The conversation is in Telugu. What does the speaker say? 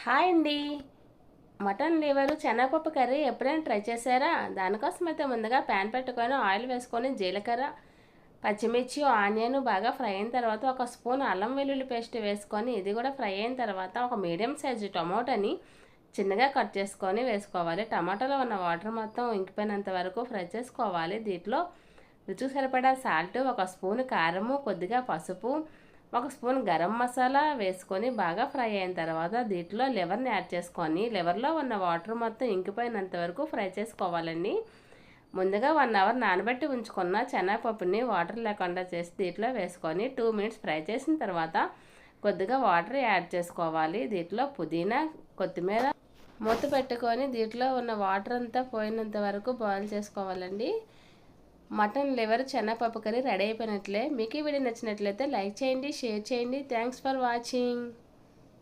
హాయ్ అండి. మటన్ లివరు శనగపప్పు కర్రీ ఎప్పుడైనా ట్రై చేశారా? దానికోసం అయితే ముందుగా ప్యాన్ పెట్టుకొని ఆయిల్ వేసుకొని జీలకర్ర, పచ్చిమిర్చి, ఆనియన్ బాగా ఫ్రై అయిన తర్వాత ఒక స్పూన్ అల్లం వెల్లుల్లి పేస్ట్ వేసుకొని ఇది కూడా ఫ్రై అయిన తర్వాత ఒక మీడియం సైజు టమోటాని చిన్నగా కట్ చేసుకొని వేసుకోవాలి. టమాటాలో ఉన్న వాటర్ మొత్తం ఇంకిపోయినంత వరకు ఫ్రై చేసుకోవాలి. దీంట్లో రుచికి సరిపడా సాల్ట్, ఒక స్పూన్ కారము, కొద్దిగా పసుపు, ఒక స్పూన్ గరం మసాలా వేసుకొని బాగా ఫ్రై అయిన తర్వాత దీంట్లో లివర్ని యాడ్ చేసుకొని లివర్లో ఉన్న వాటర్ మొత్తం ఇంకిపోయినంత వరకు ఫ్రై చేసుకోవాలండి. ముందుగా 1 అవర్ నానబెట్టి ఉంచుకున్న శనగపప్పుని వాటర్ లేకుండా చేసి దీంట్లో వేసుకొని 2 మినిట్స్ ఫ్రై చేసిన తర్వాత కొద్దిగా వాటర్ యాడ్ చేసుకోవాలి. దీంట్లో పుదీనా, కొత్తిమీర మూత పెట్టుకొని దీంట్లో ఉన్న వాటర్ అంతా పోయినంత వరకు బాయిల్ చేసుకోవాలండి. మటన్ లివర్ శనగపప్పు కర్రీ రెడీ అయిపోయినట్లే. మీకు ఈ వీడియో నచ్చినట్లయితే లైక్ చేయండి, షేర్ చేయండి. Thanks for watching.